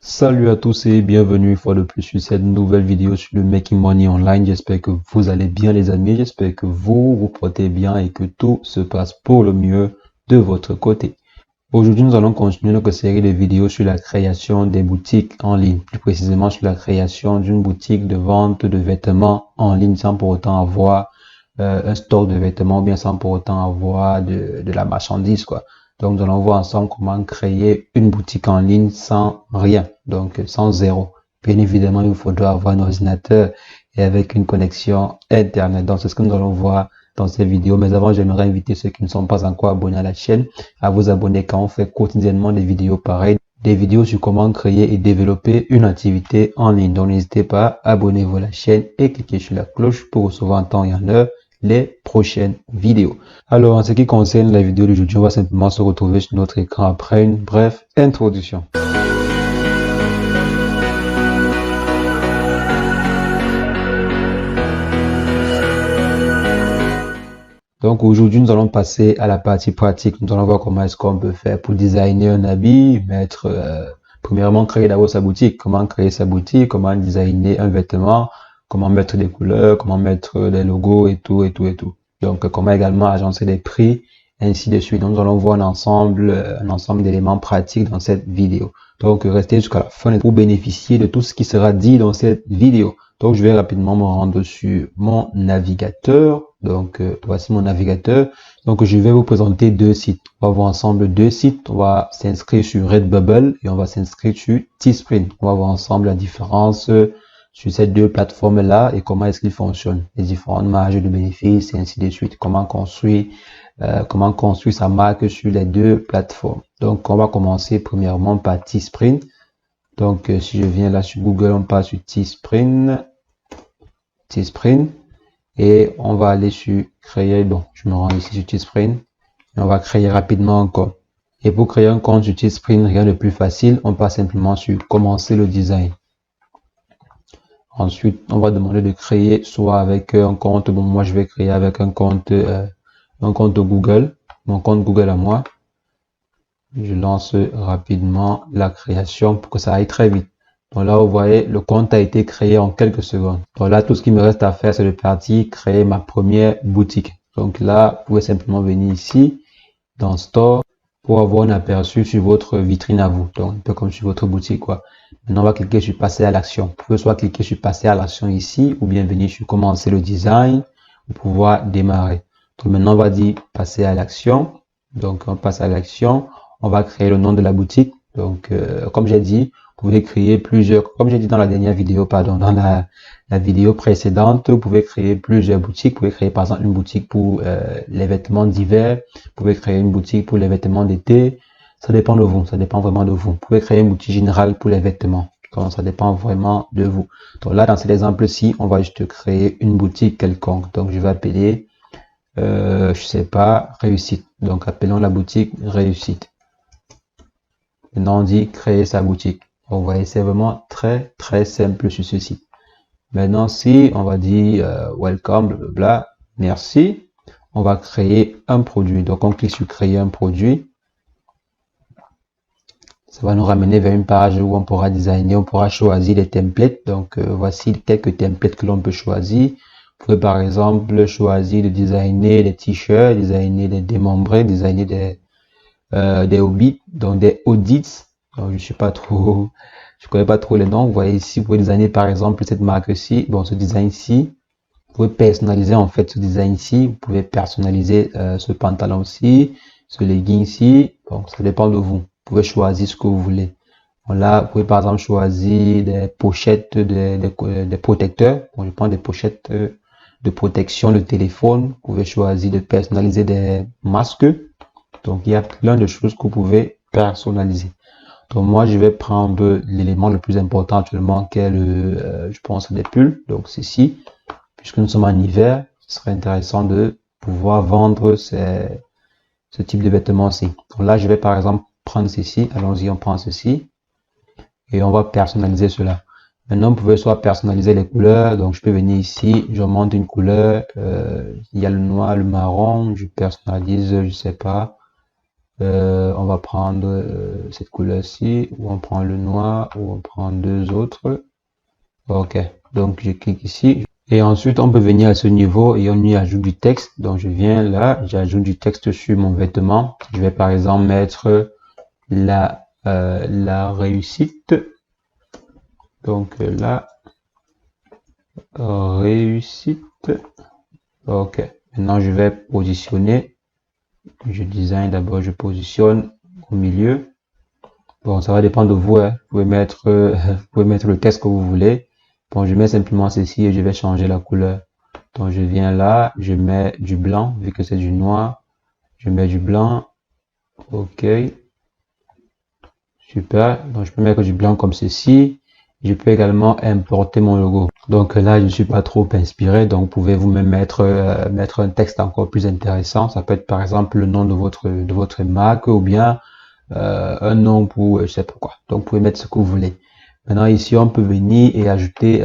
Salut à tous et bienvenue une fois de plus sur cette nouvelle vidéo sur le Making Money Online. J'espère que vous allez bien les amis, j'espère que vous vous portez bien et que tout se passe pour le mieux de votre côté. Aujourd'hui, nous allons continuer notre série de vidéos sur la création des boutiques en ligne, plus précisément sur la création d'une boutique de vente de vêtements en ligne sans pour autant avoir un stock de vêtements ou bien sans pour autant avoir de la marchandise, quoi. Donc, nous allons voir ensemble comment créer une boutique en ligne sans rien, donc sans zéro. Bien évidemment, il faudra avoir un ordinateur et avec une connexion Internet. Donc, c'est ce que nous allons voir dans cette vidéo. Mais avant, j'aimerais inviter ceux qui ne sont pas encore abonnés à la chaîne à vous abonner car on fait quotidiennement des vidéos pareilles, des vidéos sur comment créer et développer une activité en ligne. Donc, n'hésitez pas, abonnez-vous à la chaîne et cliquez sur la cloche pour recevoir en temps et en heure les prochaines vidéos. Alors, en ce qui concerne la vidéo d'aujourd'hui, on va simplement se retrouver sur notre écran après une brève introduction. Donc aujourd'hui, nous allons passer à la partie pratique. Nous allons voir comment est-ce qu'on peut faire pour designer un habit, premièrement, créer d'abord sa boutique. Comment créer sa boutique, comment designer un vêtement, comment mettre des couleurs, comment mettre des logos et tout, et tout, et tout. Donc, comment également agencer des prix, ainsi de suite. Donc, nous allons voir un ensemble d'éléments pratiques dans cette vidéo. Donc, restez jusqu'à la fin pour bénéficier de tout ce qui sera dit dans cette vidéo. Donc, je vais rapidement me rendre sur mon navigateur. Donc, voici mon navigateur. Donc, je vais vous présenter deux sites. On va voir ensemble deux sites. On va s'inscrire sur Redbubble et on va s'inscrire sur Teespring. On va voir ensemble la différence sur ces deux plateformes-là et comment est-ce qu'ils fonctionnent. Les différentes marges de bénéfices et ainsi de suite. Comment construire sa marque sur les deux plateformes. Donc, on va commencer premièrement par Teespring. Donc, si je viens là sur Google, on passe sur Teespring. Et on va aller sur créer. Bon, je me rends ici sur Teespring. Et on va créer rapidement un compte. Et pour créer un compte sur Teespring, rien de plus facile. On passe simplement sur commencer le design. Ensuite, on va demander de créer soit avec un compte. Bon, moi, je vais créer avec un compte Google. Mon compte Google à moi. Je lance rapidement la création pour que ça aille très vite. Donc là, vous voyez, le compte a été créé en quelques secondes. Donc là, tout ce qui me reste à faire, c'est de partir créer ma première boutique. Donc là, vous pouvez simplement venir ici, dans Store, pour avoir un aperçu sur votre vitrine à vous. Donc, un peu comme sur votre boutique, quoi. Maintenant, on va cliquer sur passer à l'action. Vous pouvez soit cliquer sur passer à l'action ici, ou bien venir sur commencer le design, pour pouvoir démarrer. Donc maintenant, on va dire passer à l'action. Donc, on passe à l'action. On va créer le nom de la boutique. Donc, comme j'ai dit, vous pouvez créer plusieurs, comme j'ai dit dans la dernière vidéo, pardon, dans la vidéo précédente, vous pouvez créer plusieurs boutiques. Vous pouvez créer par exemple une boutique pour les vêtements d'hiver. Vous pouvez créer une boutique pour les vêtements d'été. Ça dépend de vous, ça dépend vraiment de vous. Vous pouvez créer une boutique générale pour les vêtements. Donc, ça dépend vraiment de vous. Donc là, dans cet exemple-ci, on va juste créer une boutique quelconque. Donc, je vais appeler, je sais pas, réussite. Donc, appelons la boutique réussite. Maintenant, on dit créer sa boutique. Vous voyez, c'est vraiment très, très simple sur ce site. Maintenant, si on va dire welcome, blablabla, merci, on va créer un produit. Donc, on clique sur créer un produit. Ça va nous ramener vers une page où on pourra designer, on pourra choisir les templates. Donc, voici quelques templates que l'on peut choisir. Vous pouvez par exemple choisir de designer des t-shirts, designer des démembrés, designer des hobbits, donc des audits. Donc, je connais pas trop les noms. Vous voyez ici, vous pouvez designer par exemple cette marque-ci, bon, ce design-ci. Vous pouvez personnaliser en fait ce design-ci. Vous pouvez personnaliser ce pantalon-ci, ce legging-ci. Donc, ça dépend de vous. Vous pouvez choisir ce que vous voulez. Bon, là, vous pouvez par exemple choisir des pochettes, des protecteurs. Bon, je prends des pochettes de protection de téléphone. Vous pouvez choisir de personnaliser des masques. Donc, il y a plein de choses que vous pouvez personnaliser. Donc, moi, je vais prendre l'élément le plus important actuellement, qui est je pense, des pulls. Donc, ceci, puisque nous sommes en hiver, ce serait intéressant de pouvoir vendre ce type de vêtements-ci. Donc là, je vais par exemple prendre ceci. Allons-y, on prend ceci. Et on va personnaliser cela. Maintenant, vous pouvez soit personnaliser les couleurs. Donc, je peux venir ici, je monte une couleur. Il y a le noir, le marron. Je personnalise, je sais pas. On va prendre cette couleur-ci, ou on prend le noir, ou on prend deux autres. Ok, donc je clique ici. Et ensuite, on peut venir à ce niveau et on y ajoute du texte. Donc, je viens là, j'ajoute du texte sur mon vêtement. Je vais par exemple mettre la réussite. Donc là, réussite. Ok, maintenant je vais positionner. Je design d'abord, je positionne au milieu. Bon, ça va dépendre de vous, hein. Vous pouvez mettre le texte que vous voulez. Bon, je mets simplement ceci et je vais changer la couleur. Donc, je viens là, je mets du blanc, vu que c'est du noir. Je mets du blanc. Ok. Super. Donc, je peux mettre du blanc comme ceci. Je peux également importer mon logo. Donc là, je ne suis pas trop inspiré. Donc, vous pouvez vous-même mettre un texte encore plus intéressant. Ça peut être par exemple le nom de votre marque ou bien un nom pour je sais pas quoi. Donc, vous pouvez mettre ce que vous voulez. Maintenant, ici, on peut venir et ajouter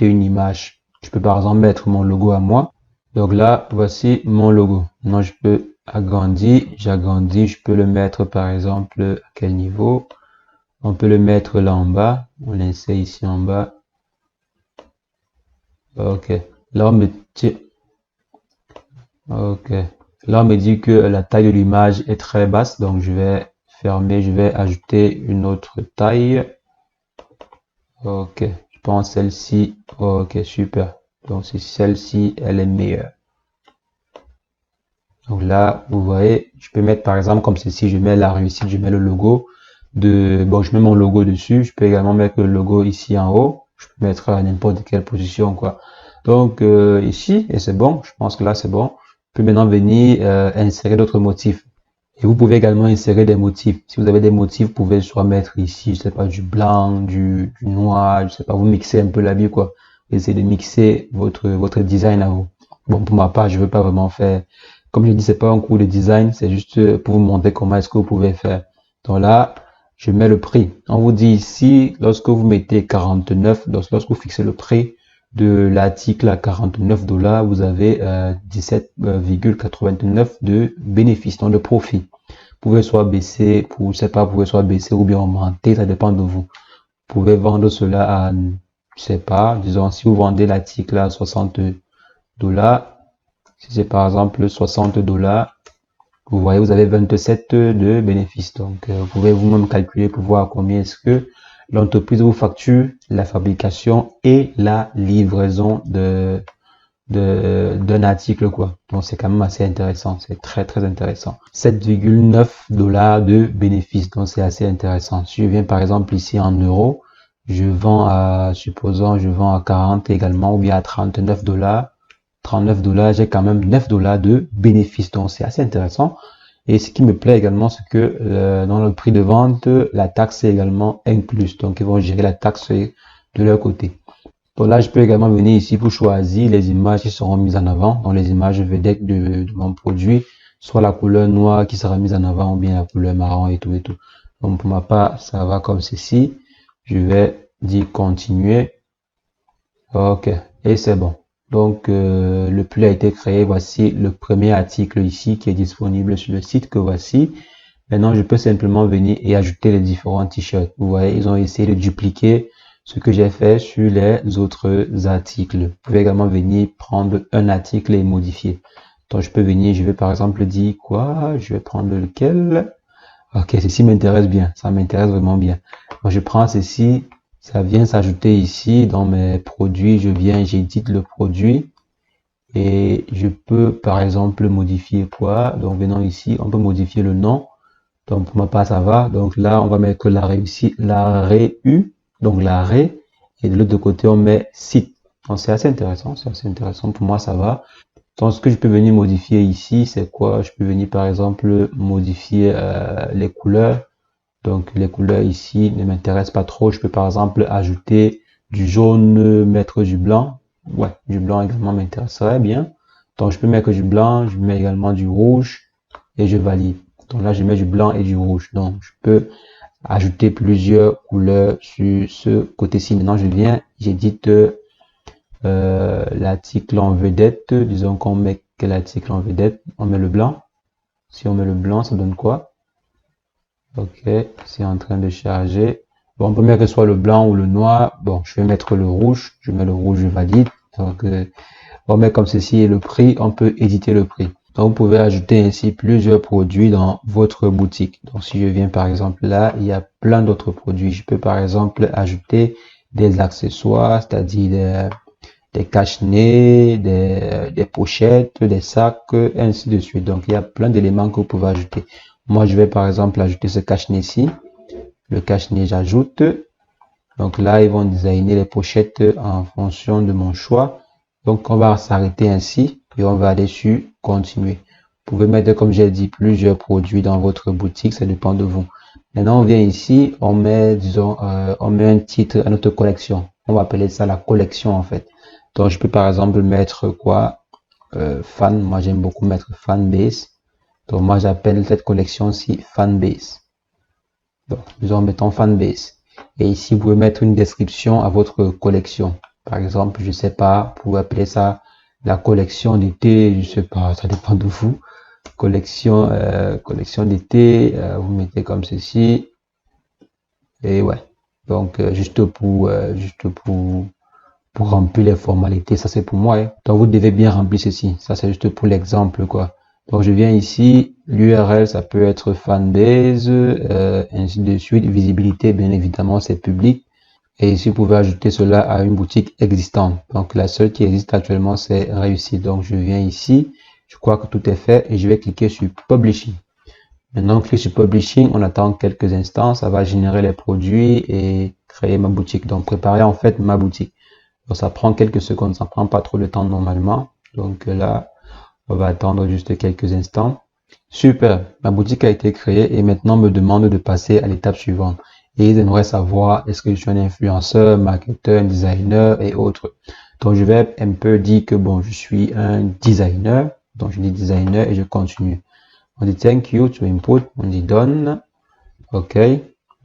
une image. Je peux par exemple mettre mon logo à moi. Donc là, voici mon logo. Maintenant, je peux agrandir, j'agrandis, je peux le mettre par exemple à quel niveau? On peut le mettre là en bas. On l'insère ici en bas. Ok. Là, on me dit, ok. Là, on me dit que la taille de l'image est très basse. Donc, je vais fermer, je vais ajouter une autre taille. Ok. Je pense celle-ci. Ok, super. Donc, c'est celle-ci, elle est meilleure. Donc là, vous voyez, je peux mettre par exemple comme ceci, je mets la réussite, je mets le logo bon, je mets mon logo dessus. Je peux également mettre le logo ici en haut. Je peux mettre à n'importe quelle position, quoi. Donc ici, et c'est bon. Je pense que là, c'est bon. Je peux maintenant venir insérer d'autres motifs. Et vous pouvez également insérer des motifs. Si vous avez des motifs, vous pouvez soit mettre ici, je sais pas, du blanc, du noir, je sais pas, vous mixez un peu l'habit, quoi. Essayez de mixer votre design à vous. Bon, pour ma part, je veux pas vraiment faire. Comme je dis, c'est pas un cours de design, c'est juste pour vous montrer comment est-ce que vous pouvez faire. Donc là, je mets le prix. On vous dit ici, lorsque vous mettez 49, lorsque vous fixez le prix de l'article à 49 $, vous avez 17,89 de bénéfice, donc de profit. Vous pouvez soit baisser, je sais pas, vous pouvez soit baisser ou bien augmenter, ça dépend de vous. Vous pouvez vendre cela à, je sais pas, disons, si vous vendez l'article à 60 $, si c'est par exemple 60 $, vous voyez, vous avez 27 de bénéfices. Donc, vous pouvez vous-même calculer pour voir combien est-ce que l'entreprise vous facture la fabrication et la livraison d'un article, quoi. Donc, c'est quand même assez intéressant. C'est très, très intéressant. 7,9 $ de bénéfices. Donc, c'est assez intéressant. Si je viens, par exemple, ici en euros, je vends à, supposons, je vends à 40 également, ou bien à 39 $. 39 $, j'ai quand même 9 $ de bénéfices. Donc, c'est assez intéressant. Et ce qui me plaît également, c'est que dans le prix de vente, la taxe est également incluse. Donc, ils vont gérer la taxe de leur côté. Donc là, je peux également venir ici pour choisir les images qui seront mises en avant. Donc, les images vedettes de mon produit, soit la couleur noire qui sera mise en avant ou bien la couleur marron et tout et tout. Donc, pour ma part, ça va comme ceci. Je vais dire continuer. Ok, et c'est bon. Donc, le pull a été créé. Voici le premier article ici qui est disponible sur le site que voici. Maintenant, je peux simplement venir et ajouter les différents t-shirts. Vous voyez, ils ont essayé de dupliquer ce que j'ai fait sur les autres articles. Vous pouvez également venir prendre un article et modifier. Donc, je peux venir, je vais par exemple dire quoi? Je vais prendre lequel? Ok, ceci m'intéresse bien. Ça m'intéresse vraiment bien. Donc, je prends ceci. Ça vient s'ajouter ici dans mes produits. Je viens, j'édite le produit et je peux par exemple modifier quoi. Donc venons ici, on peut modifier le nom. Donc pour ma part ça va. Donc là on va mettre la réussite, la réu, donc la ré, et de l'autre côté on met site. Donc c'est assez intéressant, c'est assez intéressant. Pour moi ça va. Donc ce que je peux venir modifier ici, c'est quoi? Je peux venir par exemple modifier les couleurs. Donc les couleurs ici ne m'intéressent pas trop. Je peux par exemple ajouter du jaune, mettre du blanc. Ouais, du blanc également m'intéresserait bien. Donc je peux mettre du blanc, je mets également du rouge et je valide. Donc là je mets du blanc et du rouge. Donc je peux ajouter plusieurs couleurs sur ce côté-ci. Maintenant je viens, j'édite l'article en vedette. Disons qu'on met quel article en vedette? On met le blanc. Si on met le blanc, ça donne quoi? Ok, c'est en train de charger. Bon, on peut mettre soit le blanc ou le noir. Bon, je vais mettre le rouge. Je mets le rouge, je valide. Donc, on met comme ceci et le prix, on peut éditer le prix. Donc, vous pouvez ajouter ainsi plusieurs produits dans votre boutique. Donc, si je viens par exemple là, il y a plein d'autres produits. Je peux par exemple ajouter des accessoires, c'est-à-dire des cache-nez, des pochettes, des sacs, ainsi de suite. Donc, il y a plein d'éléments que vous pouvez ajouter. Moi, je vais par exemple ajouter ce cache-nez-ci. Le cache-nez, j'ajoute. Donc là, ils vont designer les pochettes en fonction de mon choix. Donc, on va s'arrêter ainsi et on va aller sur continuer. Vous pouvez mettre, comme j'ai dit, plusieurs produits dans votre boutique. Ça dépend de vous. Maintenant, on vient ici, on met, disons, on met un titre à notre collection. On va appeler ça la collection, en fait. Donc, je peux par exemple mettre quoi? Fan. Moi, j'aime beaucoup mettre fanbase. Donc, moi, j'appelle cette collection-ci fanbase. Donc, disons, mettons fanbase. Et ici, vous pouvez mettre une description à votre collection. Par exemple, je sais pas, vous pouvez appeler ça la collection d'été, je sais pas, ça dépend de vous. Collection d'été, vous mettez comme ceci. Et ouais. Donc, juste pour remplir les formalités, ça c'est pour moi. Hein. Donc, vous devez bien remplir ceci. Ça, c'est juste pour l'exemple, quoi. Donc, je viens ici, l'URL, ça peut être fanbase, ainsi de suite. Visibilité, bien évidemment, c'est public. Et ici, vous pouvez ajouter cela à une boutique existante. Donc, la seule qui existe actuellement, c'est réussi. Donc, je viens ici, je crois que tout est fait et je vais cliquer sur Publishing. Maintenant, on clique sur Publishing, on attend quelques instants, ça va générer les produits et créer ma boutique. Donc, préparer en fait ma boutique. Donc, ça prend quelques secondes, ça prend pas trop de temps normalement. Donc là, on va attendre juste quelques instants. Super, ma boutique a été créée et maintenant on me demande de passer à l'étape suivante. Et ils aimeraient savoir est-ce que je suis un influenceur, marketeur, designer et autres. Donc je vais un peu dire que bon, je suis un designer. Donc je dis designer et je continue. On dit thank you to input, on dit done. OK.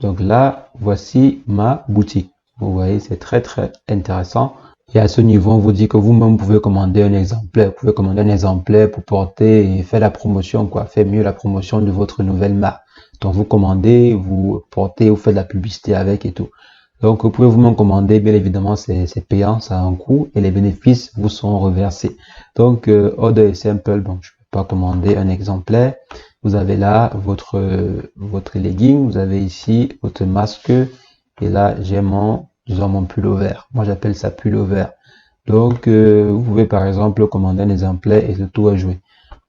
Donc là, voici ma boutique. Vous voyez, c'est très très intéressant. Et à ce niveau, on vous dit que vous-même pouvez commander un exemplaire. Vous pouvez commander un exemplaire pour porter et faire la promotion, quoi. Faire mieux la promotion de votre nouvelle marque. Donc vous commandez, vous portez, vous faites de la publicité avec et tout. Donc vous pouvez vous-même commander, bien évidemment, c'est payant, ça a un coût et les bénéfices vous sont reversés. Donc order est simple, donc je ne peux pas commander un exemplaire. Vous avez là votre legging, vous avez ici votre masque et là j'ai disons mon pullover. Moi j'appelle ça pullover. Donc vous pouvez par exemple commander un exemplaire et le tout à jouer.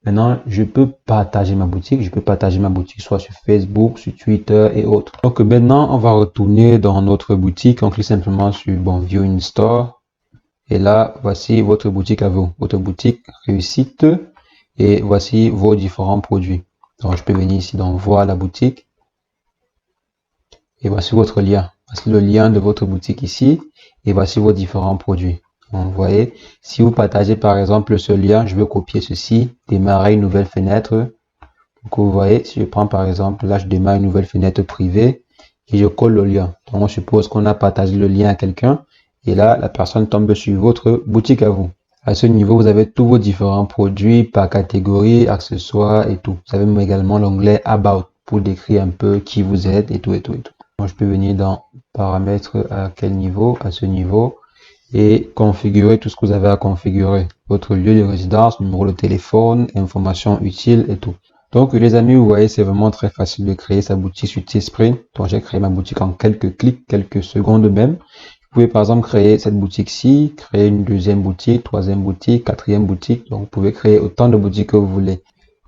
Maintenant, je peux partager ma boutique. Je peux partager ma boutique soit sur Facebook, sur Twitter et autres. Donc maintenant, on va retourner dans notre boutique. On clique simplement sur bon, View in Store. Et là, voici votre boutique à vous. Votre boutique réussite. Et voici vos différents produits. Donc je peux venir ici dans Voir la boutique. Et voici votre lien. Voici le lien de votre boutique ici. Et voici vos différents produits. Donc, vous voyez, si vous partagez par exemple ce lien, je veux copier ceci, démarrer une nouvelle fenêtre. Donc vous voyez, si je prends par exemple, là je démarre une nouvelle fenêtre privée et je colle le lien. Donc on suppose qu'on a partagé le lien à quelqu'un et là la personne tombe sur votre boutique à vous. À ce niveau, vous avez tous vos différents produits par catégorie, accessoires et tout. Vous avez également l'onglet About pour décrire un peu qui vous êtes et tout et tout et tout. Moi je peux venir dans paramètres à quel niveau, à ce niveau. Et configurer tout ce que vous avez à configurer. Votre lieu de résidence, numéro de téléphone, informations utiles et tout. Donc les amis, vous voyez, c'est vraiment très facile de créer sa boutique sur Teespring. Donc j'ai créé ma boutique en quelques clics, quelques secondes même. Vous pouvez par exemple créer cette boutique-ci, créer une deuxième boutique, troisième boutique, quatrième boutique. Donc vous pouvez créer autant de boutiques que vous voulez.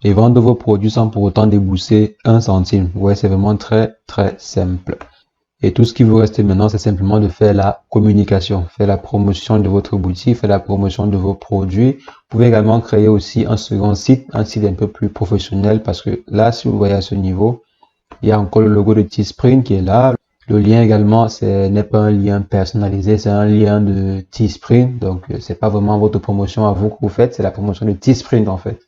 Et vendre vos produits sans pour autant débourser un centime. Vous voyez, c'est vraiment très très simple. Et tout ce qui vous reste maintenant, c'est simplement de faire la communication, faire la promotion de votre boutique, faire la promotion de vos produits. Vous pouvez également créer aussi un second site, un site un peu plus professionnel parce que là, si vous voyez à ce niveau, il y a encore le logo de Teespring qui est là. Le lien également, ce n'est pas un lien personnalisé, c'est un lien de Teespring. Donc, c'est pas vraiment votre promotion à vous que vous faites, c'est la promotion de Teespring en fait.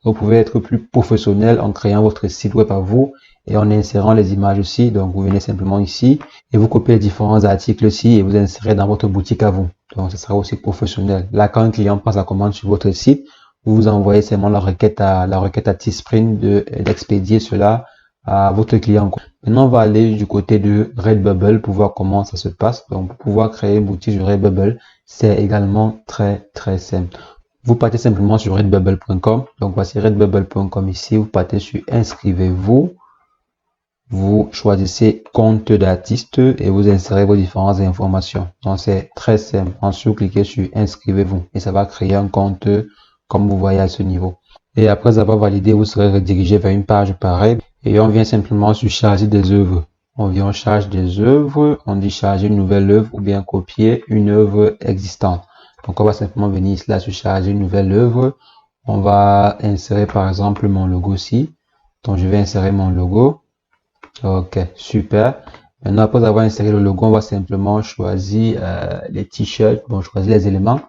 Vous pouvez être plus professionnel en créant votre site web à vous et en insérant les images aussi. Donc, vous venez simplement ici et vous copiez les différents articles ici et vous insérez dans votre boutique à vous. Donc, ce sera aussi professionnel. Là, quand un client passe la commande sur votre site, vous envoyez seulement la requête à Teespring d'expédier cela à votre client, quoi. Maintenant, on va aller du côté de Redbubble pour voir comment ça se passe. Donc, pour pouvoir créer une boutique sur Redbubble, c'est également très simple. Vous partez simplement sur redbubble.com. Donc, voici redbubble.com ici. Vous partez sur inscrivez-vous. Vous choisissez compte d'artiste et vous insérez vos différentes informations. Donc, c'est très simple. Ensuite, vous cliquez sur inscrivez-vous et ça va créer un compte comme vous voyez à ce niveau. Et après avoir validé, vous serez redirigé vers une page pareille et on vient simplement sur charger des œuvres. On vient en charge des œuvres, on dit charger une nouvelle œuvre ou bien copier une œuvre existante. Donc, on va simplement venir ici là sur charger une nouvelle œuvre. On va insérer par exemple mon logo ici. Donc, je vais insérer mon logo. Ok, super. Maintenant, après avoir inséré le logo, on va simplement choisir les t-shirts. Bon, je choisis les éléments.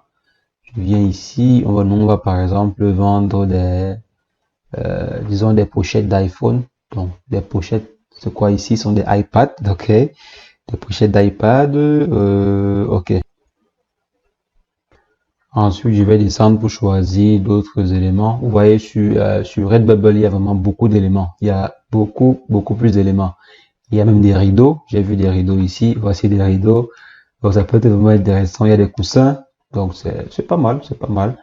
Je viens ici. On va par exemple vendre des, disons des pochettes d'iPhone. Donc, des pochettes, c'est quoi ici? Ce sont des iPads, ok. Des pochettes d'iPad, ok. Ensuite, je vais descendre pour choisir d'autres éléments. Vous voyez, sur Redbubble, il y a vraiment beaucoup d'éléments. Il y a beaucoup plus d'éléments. Il y a même des rideaux. J'ai vu des rideaux ici. Voici des rideaux. Donc, ça peut être vraiment intéressant. Il y a des coussins. Donc, c'est pas mal, c'est pas mal.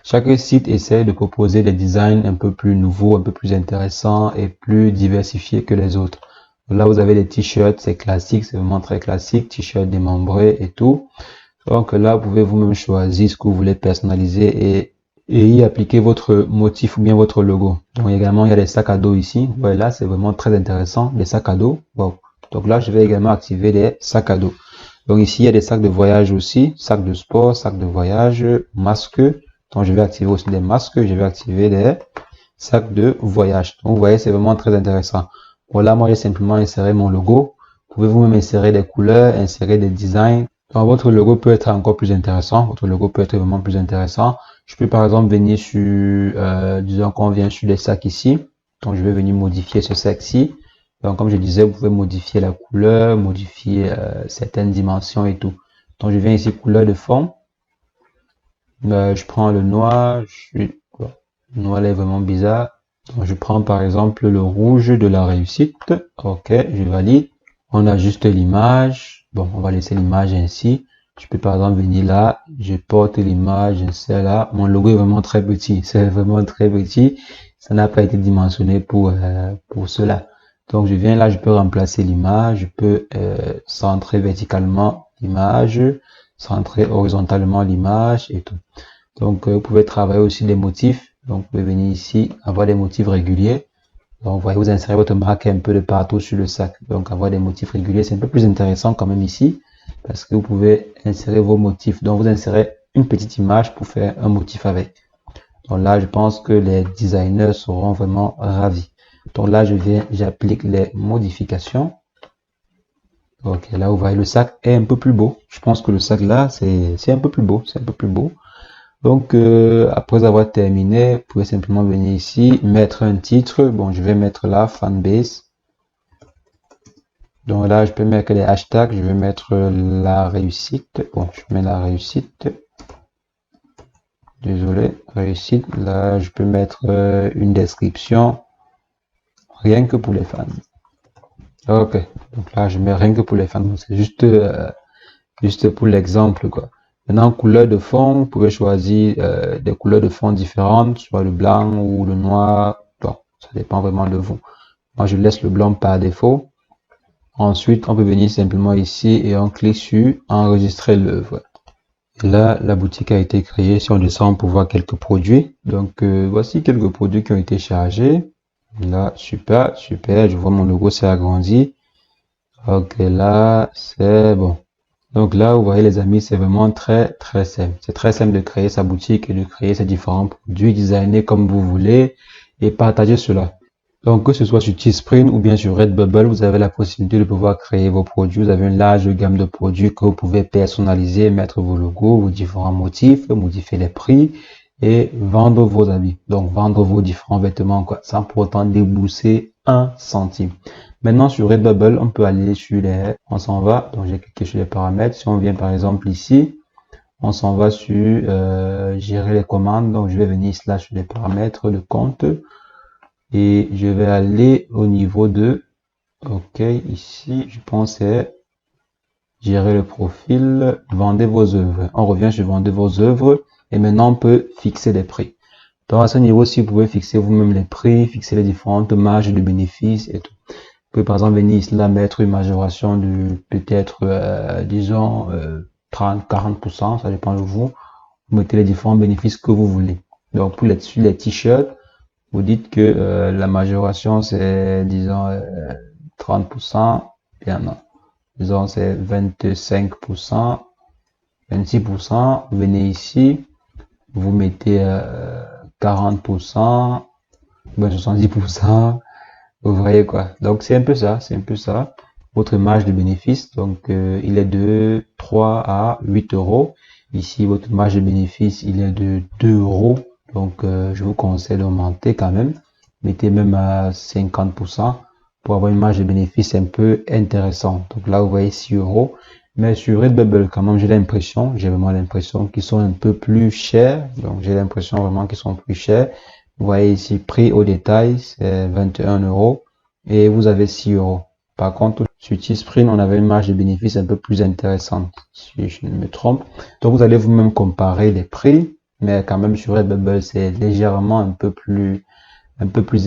Chaque site essaie de proposer des designs un peu plus nouveaux, un peu plus intéressants et plus diversifiés que les autres. Là, vous avez des t-shirts, c'est classique, c'est vraiment très classique. T-shirts démembrés et tout. Donc là, vous pouvez vous-même choisir ce que vous voulez personnaliser et y appliquer votre motif ou bien votre logo. Donc également, il y a des sacs à dos ici. Ouais, là, c'est vraiment très intéressant, les sacs à dos. Wow. Donc là, je vais également activer les sacs à dos. Donc ici, il y a des sacs de voyage aussi, sacs de sport, sacs de voyage, masques. Donc je vais activer aussi des masques, je vais activer des sacs de voyage. Donc vous voyez, c'est vraiment très intéressant. Voilà, moi, j'ai simplement inséré mon logo. Vous pouvez vous-même insérer des couleurs, insérer des designs. Donc, votre logo peut être encore plus intéressant. Votre logo peut être vraiment plus intéressant. Je peux par exemple venir sur, disons qu'on vient sur les sacs ici. Donc, je vais venir modifier ce sac-ci. Donc, comme je disais, vous pouvez modifier la couleur, modifier certaines dimensions et tout. Donc, je viens ici, couleur de fond. Je prends le noir. Le noir est vraiment bizarre. Donc, je prends par exemple le rouge de la réussite. Ok, je valide. On ajuste l'image. Bon, on va laisser l'image ainsi. Je peux par exemple venir là, je porte l'image, c'est là. Mon logo est vraiment très petit, c'est vraiment très petit. Ça n'a pas été dimensionné pour cela. Donc je viens là, je peux remplacer l'image, je peux centrer verticalement l'image, centrer horizontalement l'image et tout. Donc vous pouvez travailler aussi des motifs. Donc vous pouvez venir ici, avoir des motifs réguliers. Donc, vous voyez, vous insérez votre marque un peu de partout sur le sac. Donc, avoir des motifs réguliers, c'est un peu plus intéressant quand même ici, parce que vous pouvez insérer vos motifs. Donc, vous insérez une petite image pour faire un motif avec. Donc là, je pense que les designers seront vraiment ravis. Donc là, j'applique les modifications. Ok, là, vous voyez, le sac est un peu plus beau. Je pense que le sac là, c'est un peu plus beau, c'est un peu plus beau. Donc, après avoir terminé, vous pouvez simplement venir ici, mettre un titre. Bon, je vais mettre là, fanbase. Donc là, je peux mettre les hashtags. Je vais mettre la réussite. Bon, je mets la réussite. Désolé, réussite. Là, je peux mettre une description. Rien que pour les fans. Ok, donc là, je mets rien que pour les fans. C'est juste pour l'exemple, quoi. Maintenant, couleur de fond, vous pouvez choisir des couleurs de fond différentes, soit le blanc ou le noir. Bon, ça dépend vraiment de vous. Moi, je laisse le blanc par défaut. Ensuite, on peut venir simplement ici et on clique sur enregistrer l'œuvre. Et là, la boutique a été créée. Si on descend, on peut voir quelques produits. Donc, voici quelques produits qui ont été chargés. Là, super, super. Je vois mon logo s'est agrandi. Ok, là, c'est bon. Donc là, vous voyez les amis, c'est vraiment très simple. C'est très simple de créer sa boutique et de créer ses différents produits, designer comme vous voulez et partager cela. Donc que ce soit sur Teespring ou bien sur Redbubble, vous avez la possibilité de pouvoir créer vos produits. Vous avez une large gamme de produits que vous pouvez personnaliser, mettre vos logos, vos différents motifs, modifier les prix et vendre vos habits. Donc vendre vos différents vêtements quoi, sans pour autant débourser un centime. Maintenant, sur Redbubble, on peut aller sur les... On s'en va. Donc, j'ai cliqué sur les paramètres. Si on vient, par exemple, ici, on s'en va sur gérer les commandes. Donc, je vais venir là sur les paramètres de compte. et je vais aller au niveau de, ok, ici, je pense c'est gérer le profil, vendez vos œuvres. On revient sur vendre vos œuvres et maintenant on peut fixer des prix. Donc à ce niveau-ci, vous pouvez fixer vous-même les prix, fixer les différentes marges de bénéfices et tout. Vous pouvez par exemple venir ici là mettre une majoration de peut-être, disons, 30-40%, ça dépend de vous. Vous mettez les différents bénéfices que vous voulez. Donc pour les t-shirts, vous dites que la majoration c'est, disons, 30%, bien non. Disons c'est 25%, 26%, vous venez ici, vous mettez 40%, 70%, vous voyez quoi. Donc c'est un peu ça, votre marge de bénéfice. Donc il est de 3 à 8 euros. Ici votre marge de bénéfice il est de 2 euros. Donc je vous conseille d'augmenter quand même. Mettez même à 50% pour avoir une marge de bénéfice un peu intéressante. Donc là vous voyez 6 euros. Mais sur Redbubble quand même j'ai vraiment l'impression qu'ils sont un peu plus chers. Donc j'ai l'impression vraiment qu'ils sont plus chers. Vous voyez ici prix au détail c'est 21 euros et vous avez 6 euros. Par contre, sur Teespring, on avait une marge de bénéfice un peu plus intéressante, si je ne me trompe. Donc, vous allez vous-même comparer les prix, mais quand même sur Redbubble, c'est légèrement un peu plus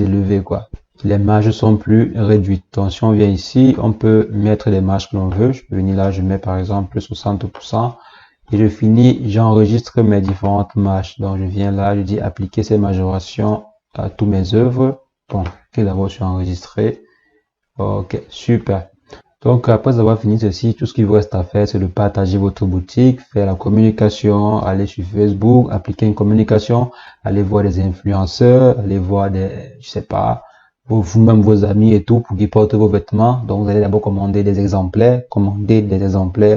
élevé, quoi. Les marges sont plus réduites. Donc, si on vient ici, on peut mettre les marges que l'on veut. Je peux venir là, je mets par exemple 60% et je finis, j'enregistre mes différentes marges. Donc, je viens là, je dis appliquer ces majorations à tous mes œuvres. Bon, ok, d'abord, je suis enregistré. Ok, super. Donc, après avoir fini ceci, tout ce qu'il vous reste à faire, c'est de partager votre boutique, faire la communication, aller sur Facebook, appliquer une communication, aller voir des influenceurs, aller voir des, je sais pas, vous-même vos amis et tout pour qu'ils portent vos vêtements. Donc, vous allez d'abord commander des exemplaires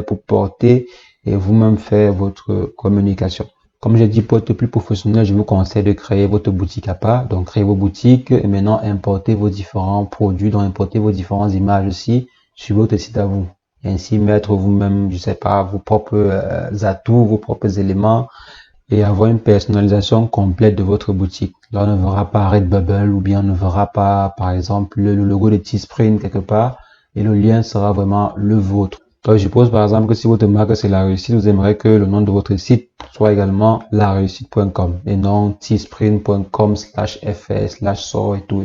pour porter et vous-même faire votre communication. Comme j'ai dit, pour être plus professionnel, je vous conseille de créer votre boutique à part. Donc, créez vos boutiques et maintenant importez vos différents produits, donc importez vos différentes images aussi sur votre site à vous. Et ainsi mettre vous-même, je sais pas, vos propres atouts, vos propres éléments et avoir une personnalisation complète de votre boutique. Là, on ne verra pas Redbubble ou bien on ne verra pas, par exemple, le logo de Teespring quelque part et le lien sera vraiment le vôtre. Donc, je suppose par exemple que si votre marque c'est La Réussite, vous aimeriez que le nom de votre site soit également lareussite.com et non teespring.com/fr/sort et tout.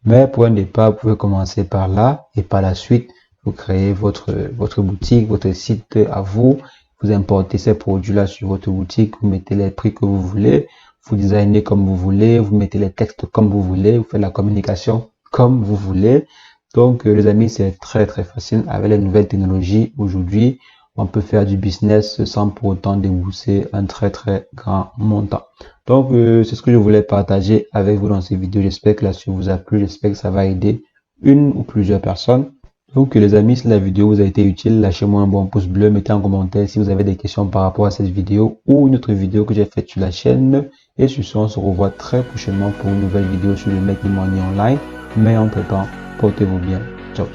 Mais pour un départ, vous pouvez commencer par là et par la suite, vous créez votre boutique, votre site à vous. Vous importez ces produits-là sur votre boutique, vous mettez les prix que vous voulez, vous designez comme vous voulez, vous mettez les textes comme vous voulez, vous faites la communication comme vous voulez. Donc, les amis, c'est très facile. Avec les nouvelles technologies, aujourd'hui, on peut faire du business sans pour autant débourser un très grand montant. Donc, c'est ce que je voulais partager avec vous dans cette vidéo. J'espère que la suite vous a plu. J'espère que ça va aider une ou plusieurs personnes. Donc, les amis, si la vidéo vous a été utile, lâchez-moi un bon pouce bleu, mettez en commentaire si vous avez des questions par rapport à cette vidéo ou une autre vidéo que j'ai faite sur la chaîne. Et sur ce, on se revoit très prochainement pour une nouvelle vidéo sur le Make Money Online. Mais entre-temps, portez-vous bien. Ciao.